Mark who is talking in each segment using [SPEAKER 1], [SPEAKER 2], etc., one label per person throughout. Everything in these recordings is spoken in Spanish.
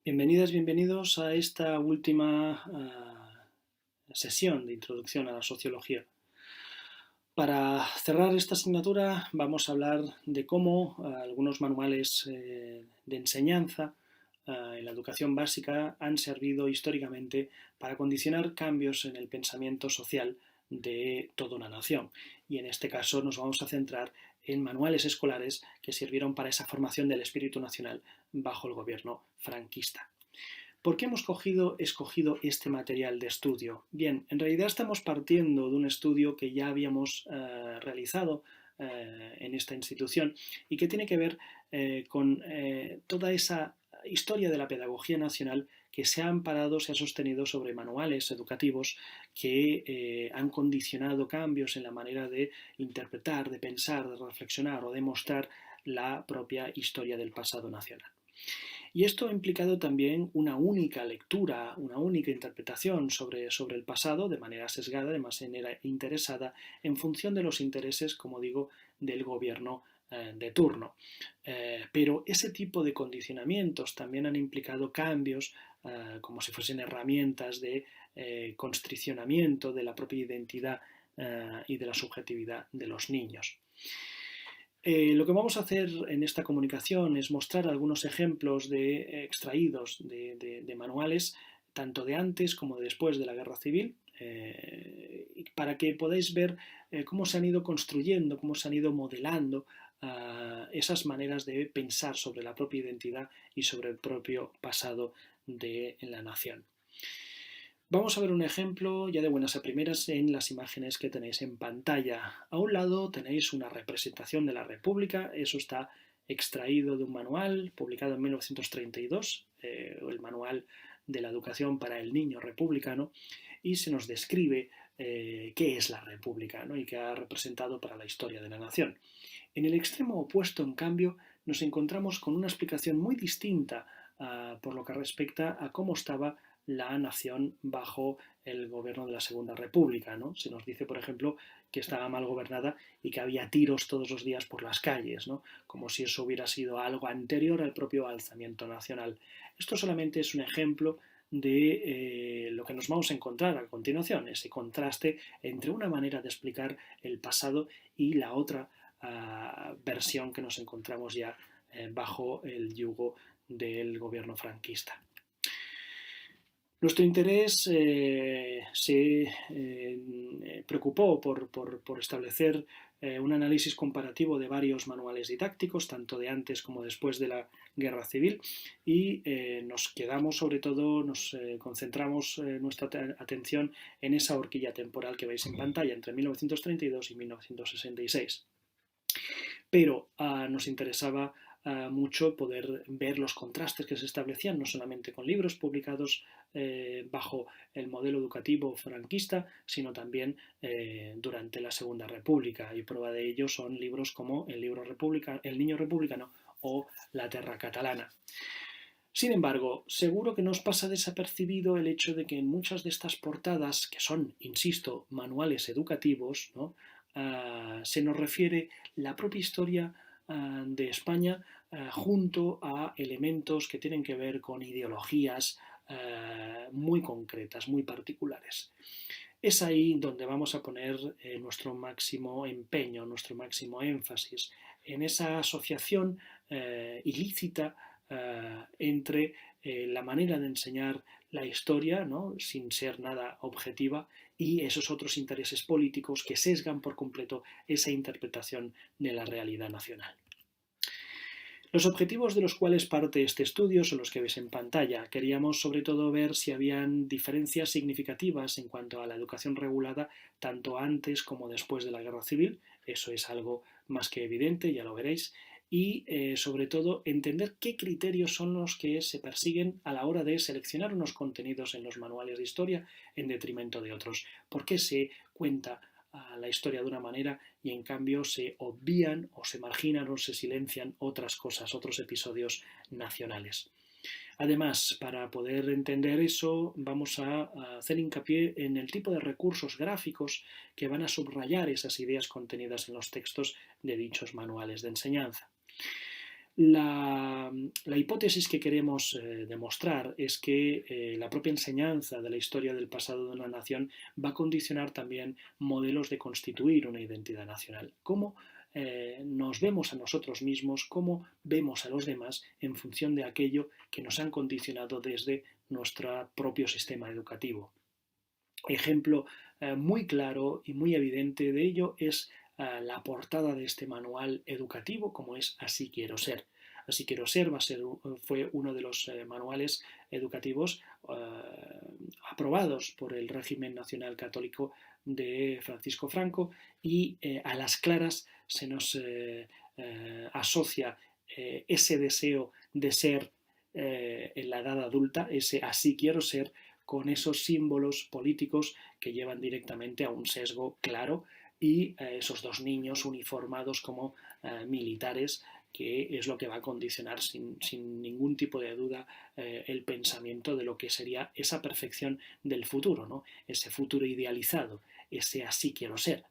[SPEAKER 1] Bienvenidas, bienvenidos a esta última sesión de introducción a la sociología. Para cerrar esta asignatura vamos a hablar de cómo algunos manuales de enseñanza en la educación básica han servido históricamente para condicionar cambios en el pensamiento social de toda una nación. Y en este caso nos vamos a centrar en manuales escolares que sirvieron para esa formación del espíritu nacional bajo el gobierno franquista. ¿Por qué hemos escogido este material de estudio? Bien, en realidad estamos partiendo de un estudio que ya habíamos realizado en esta institución y que tiene que ver con toda esa historia de la pedagogía nacional que se ha amparado, se ha sostenido sobre manuales educativos que han condicionado cambios en la manera de interpretar, de pensar, de reflexionar o de mostrar la propia historia del pasado nacional. Y esto ha implicado también una única lectura, una única interpretación sobre el pasado, de manera sesgada, de manera interesada, en función de los intereses, como digo, del gobierno de turno. Pero ese tipo de condicionamientos también han implicado cambios, como si fuesen herramientas de constriccionamiento de la propia identidad y de la subjetividad de los niños. Lo que vamos a hacer en esta comunicación es mostrar algunos ejemplos extraídos de manuales, tanto de antes como de después de la Guerra Civil, para que podáis ver cómo se han ido construyendo, cómo se han ido modelando esas maneras de pensar sobre la propia identidad y sobre el propio pasado de la nación. Vamos a ver un ejemplo ya de buenas a primeras en las imágenes que tenéis en pantalla. A un lado tenéis una representación de la República, eso está extraído de un manual publicado en 1932, el manual de la educación para el niño republicano, y se nos describe qué es la República, ¿no? Y qué ha representado para la historia de la nación. En el extremo opuesto, en cambio, nos encontramos con una explicación muy distinta por lo que respecta a cómo estaba la nación bajo el gobierno de la Segunda República, ¿no? Se nos dice, por ejemplo, que estaba mal gobernada y que había tiros todos los días por las calles, ¿no? Como si eso hubiera sido algo anterior al propio alzamiento nacional. Esto solamente es un ejemplo de lo que nos vamos a encontrar a continuación, ese contraste entre una manera de explicar el pasado y la otra versión que nos encontramos ya bajo el yugo del gobierno franquista. Nuestro interés se preocupó por establecer un análisis comparativo de varios manuales didácticos, tanto de antes como después de la Guerra Civil, y nos quedamos, sobre todo, nos concentramos nuestra atención en esa horquilla temporal que veis en pantalla, entre 1932 y 1966. Pero nos interesaba mucho poder ver los contrastes que se establecían, no solamente con libros publicados bajo el modelo educativo franquista, sino también durante la Segunda República. Y prueba de ello son libros como El Niño Republicano o La Terra Catalana. Sin embargo, seguro que nos pasa desapercibido el hecho de que en muchas de estas portadas, que son, insisto, manuales educativos, ¿no? Se nos refiere la propia historia de España junto a elementos que tienen que ver con ideologías muy concretas, muy particulares. Es ahí donde vamos a poner nuestro máximo empeño, nuestro máximo énfasis, en esa asociación ilícita entre la manera de enseñar la historia, ¿no? Sin ser nada objetiva, y esos otros intereses políticos que sesgan por completo esa interpretación de la realidad nacional. Los objetivos de los cuales parte este estudio son los que ves en pantalla. Queríamos sobre todo ver si habían diferencias significativas en cuanto a la educación regulada tanto antes como después de la Guerra Civil. Eso es algo más que evidente, ya lo veréis. Y sobre todo entender qué criterios son los que se persiguen a la hora de seleccionar unos contenidos en los manuales de historia en detrimento de otros. ¿Por qué se cuenta la historia de una manera y en cambio se obvian o se marginan o se silencian otras cosas, otros episodios nacionales? Además, para poder entender eso, vamos a hacer hincapié en el tipo de recursos gráficos que van a subrayar esas ideas contenidas en los textos de dichos manuales de enseñanza. La hipótesis que queremos demostrar es que la propia enseñanza de la historia del pasado de una nación va a condicionar también modelos de constituir una identidad nacional. Cómo nos vemos a nosotros mismos, cómo vemos a los demás en función de aquello que nos han condicionado desde nuestro propio sistema educativo. Ejemplo muy claro y muy evidente de ello es la portada de este manual educativo, como es Así quiero ser. Así quiero ser fue uno de los manuales educativos aprobados por el régimen nacional católico de Francisco Franco y a las claras se nos asocia ese deseo de ser en la edad adulta, ese así quiero ser, con esos símbolos políticos que llevan directamente a un sesgo claro y esos dos niños uniformados como militares, que es lo que va a condicionar sin ningún tipo de duda el pensamiento de lo que sería esa perfección del futuro, ¿no? Ese futuro idealizado, ese así quiero ser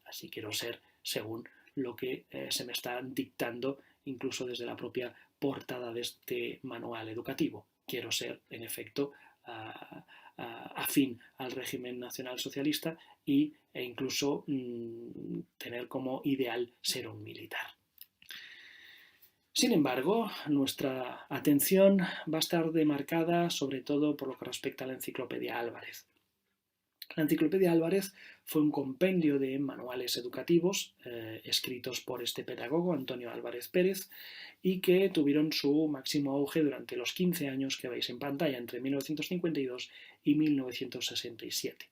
[SPEAKER 1] según lo que se me está dictando incluso desde la propia portada de este manual educativo. Quiero ser, en efecto, afín al régimen nacional socialista e incluso tener como ideal ser un militar. Sin embargo, nuestra atención va a estar demarcada sobre todo por lo que respecta a la Enciclopedia Álvarez. La Enciclopedia Álvarez fue un compendio de manuales educativos escritos por este pedagogo, Antonio Álvarez Pérez, y que tuvieron su máximo auge durante los 15 años que veis en pantalla, entre 1952 y 1967.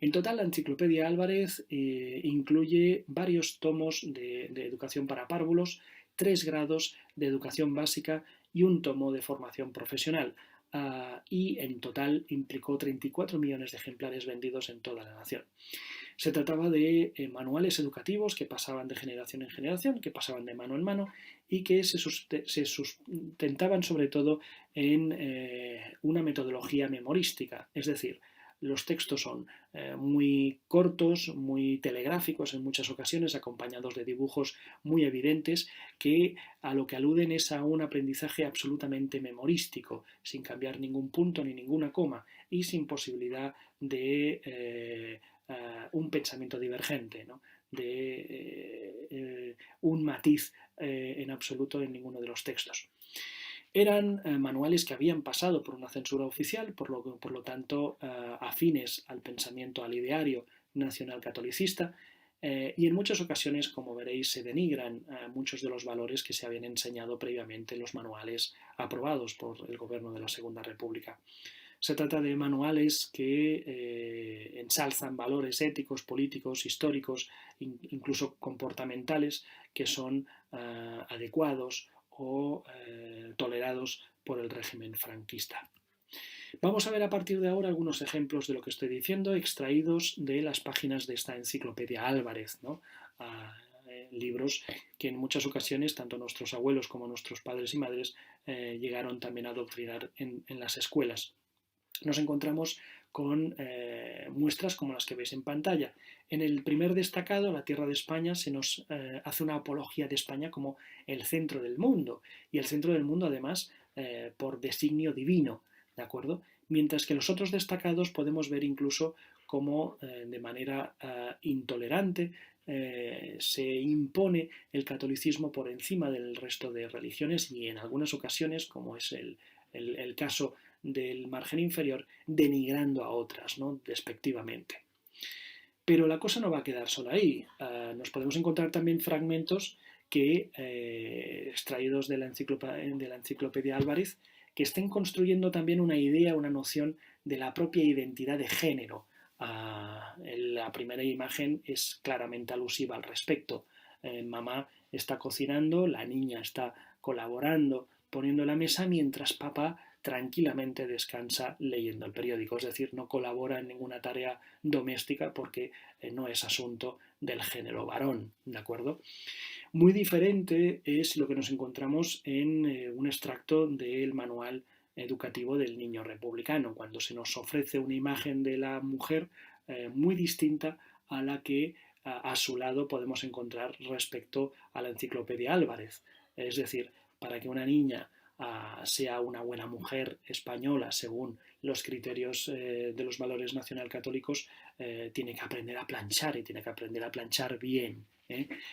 [SPEAKER 1] En total, la Enciclopedia Álvarez incluye varios tomos de educación para párvulos, 3 grados de educación básica y un tomo de formación profesional. Y en total implicó 34 millones de ejemplares vendidos en toda la nación. Se trataba de manuales educativos que pasaban de generación en generación, que pasaban de mano en mano y que se sustentaban sobre todo en una metodología memorística, es decir, los textos son muy cortos, muy telegráficos en muchas ocasiones, acompañados de dibujos muy evidentes que a lo que aluden es a un aprendizaje absolutamente memorístico, sin cambiar ningún punto ni ninguna coma y sin posibilidad de un pensamiento divergente, ¿no? de un matiz en absoluto en ninguno de los textos. Eran manuales que habían pasado por una censura oficial, por lo tanto afines al pensamiento, al ideario nacional catolicista, y en muchas ocasiones, como veréis, se denigran muchos de los valores que se habían enseñado previamente en los manuales aprobados por el gobierno de la Segunda República. Se trata de manuales que ensalzan valores éticos, políticos, históricos, incluso comportamentales, que son adecuados o tolerados por el régimen franquista. Vamos a ver a partir de ahora algunos ejemplos de lo que estoy diciendo, extraídos de las páginas de esta Enciclopedia Álvarez, ¿no? Libros que en muchas ocasiones tanto nuestros abuelos como nuestros padres y madres llegaron también a adoctrinar en las escuelas. Nos encontramos con muestras como las que veis en pantalla. En el primer destacado, La Tierra de España, se nos hace una apología de España como el centro del mundo, y el centro del mundo además por designio divino, ¿de acuerdo? Mientras que los otros destacados podemos ver incluso cómo de manera intolerante se impone el catolicismo por encima del resto de religiones y en algunas ocasiones, como es el caso del margen inferior, denigrando a otras, ¿no? Despectivamente. Pero la cosa no va a quedar solo ahí. Nos podemos encontrar también fragmentos que, extraídos de la Enciclopedia Álvarez, que estén construyendo también una idea, una noción de la propia identidad de género. La primera imagen es claramente alusiva al respecto. Mamá está cocinando, la niña está colaborando, poniendo la mesa, mientras papá tranquilamente descansa leyendo el periódico, es decir, no colabora en ninguna tarea doméstica porque no es asunto del género varón, ¿de acuerdo? Muy diferente es lo que nos encontramos en un extracto del manual educativo del niño republicano, cuando se nos ofrece una imagen de la mujer muy distinta a la que a su lado podemos encontrar respecto a la Enciclopedia Álvarez. Es decir, para que una niña sea una buena mujer española según los criterios de los valores nacionalcatólicos, tiene que aprender a planchar y tiene que aprender a planchar bien.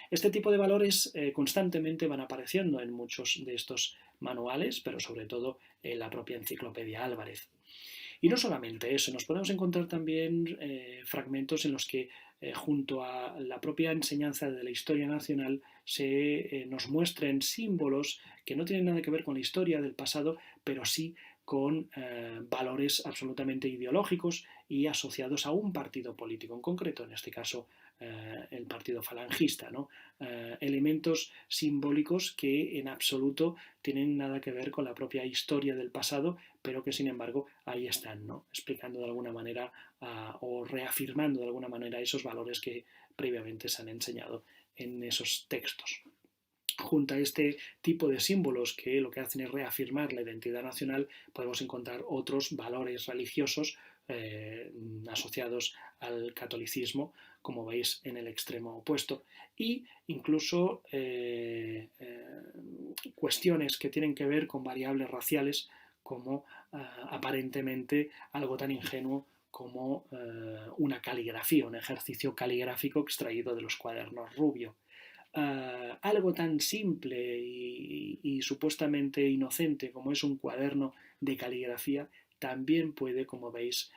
[SPEAKER 1] Este tipo de valores constantemente van apareciendo en muchos de estos manuales, pero sobre todo en la propia Enciclopedia Álvarez. Y no solamente eso, nos podemos encontrar también fragmentos en los que junto a la propia enseñanza de la historia nacional nos muestren símbolos que no tienen nada que ver con la historia del pasado, pero sí con valores absolutamente ideológicos y asociados a un partido político en concreto, en este caso el partido falangista, ¿no? Elementos simbólicos que en absoluto tienen nada que ver con la propia historia del pasado, pero que sin embargo ahí están, ¿no? Explicando de alguna manera o reafirmando de alguna manera esos valores que previamente se han enseñado en esos textos. Junto a este tipo de símbolos que lo que hacen es reafirmar la identidad nacional, podemos encontrar otros valores religiosos asociados al catolicismo, como veis en el extremo opuesto, e incluso cuestiones que tienen que ver con variables raciales, como aparentemente algo tan ingenuo como una caligrafía, un ejercicio caligráfico extraído de los cuadernos Rubio. Algo tan simple y supuestamente inocente como es un cuaderno de caligrafía también puede, como veis,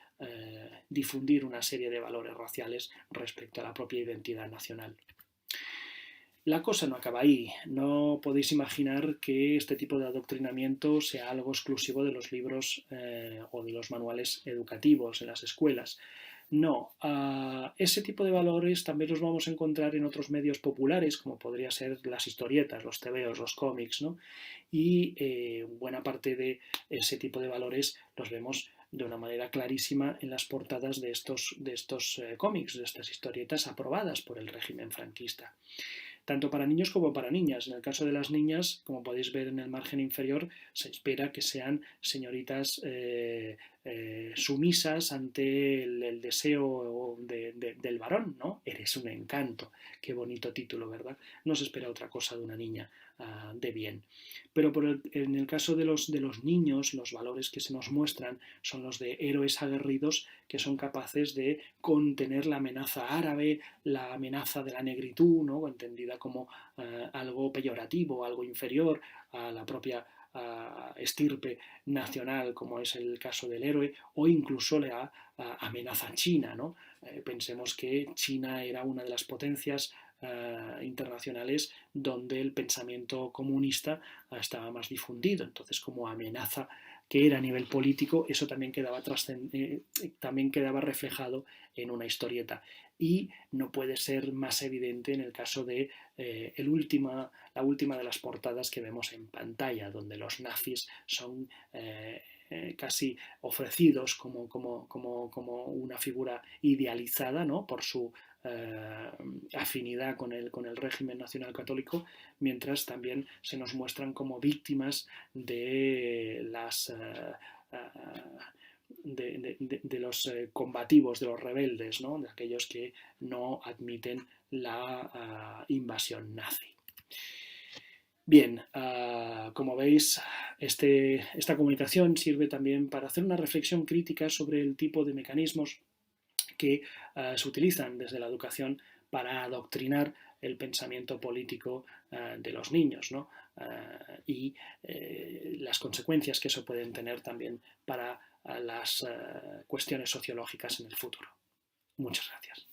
[SPEAKER 1] difundir una serie de valores raciales respecto a la propia identidad nacional. La cosa no acaba ahí. No podéis imaginar que este tipo de adoctrinamiento sea algo exclusivo de los libros o de los manuales educativos en las escuelas. No, ese tipo de valores también los vamos a encontrar en otros medios populares, como podría ser las historietas, los tebeos, los cómics, ¿no? Y buena parte de ese tipo de valores los vemos de una manera clarísima en las portadas de estos cómics, de estas historietas aprobadas por el régimen franquista, tanto para niños como para niñas. En el caso de las niñas, como podéis ver en el margen inferior, se espera que sean señoritas sumisas ante el deseo del varón, ¿no? Eres un encanto. Qué bonito título, ¿verdad? No se espera otra cosa de una niña de bien. Pero en el caso de los niños, los valores que se nos muestran son los de héroes aguerridos que son capaces de contener la amenaza árabe, la amenaza de la negritud, ¿no? Entendida como algo peyorativo, algo inferior a la propia estirpe nacional, como es el caso del héroe, o incluso la amenaza china, ¿no? Pensemos que China era una de las potencias internacionales donde el pensamiento comunista estaba más difundido. Entonces, como amenaza que era a nivel político, eso también quedaba reflejado en una historieta. Y no puede ser más evidente en el caso de la última de las portadas que vemos en pantalla, donde los nazis son casi ofrecidos como una figura idealizada, ¿no? Por su afinidad con el régimen nacional católico, mientras también se nos muestran como víctimas de los combativos, de los rebeldes, ¿no? De aquellos que no admiten la invasión nazi. Bien, como veis, esta comunicación sirve también para hacer una reflexión crítica sobre el tipo de mecanismos que se utilizan desde la educación para adoctrinar el pensamiento político de los niños, ¿no? Y las consecuencias que eso pueden tener también para las cuestiones sociológicas en el futuro. Muchas gracias.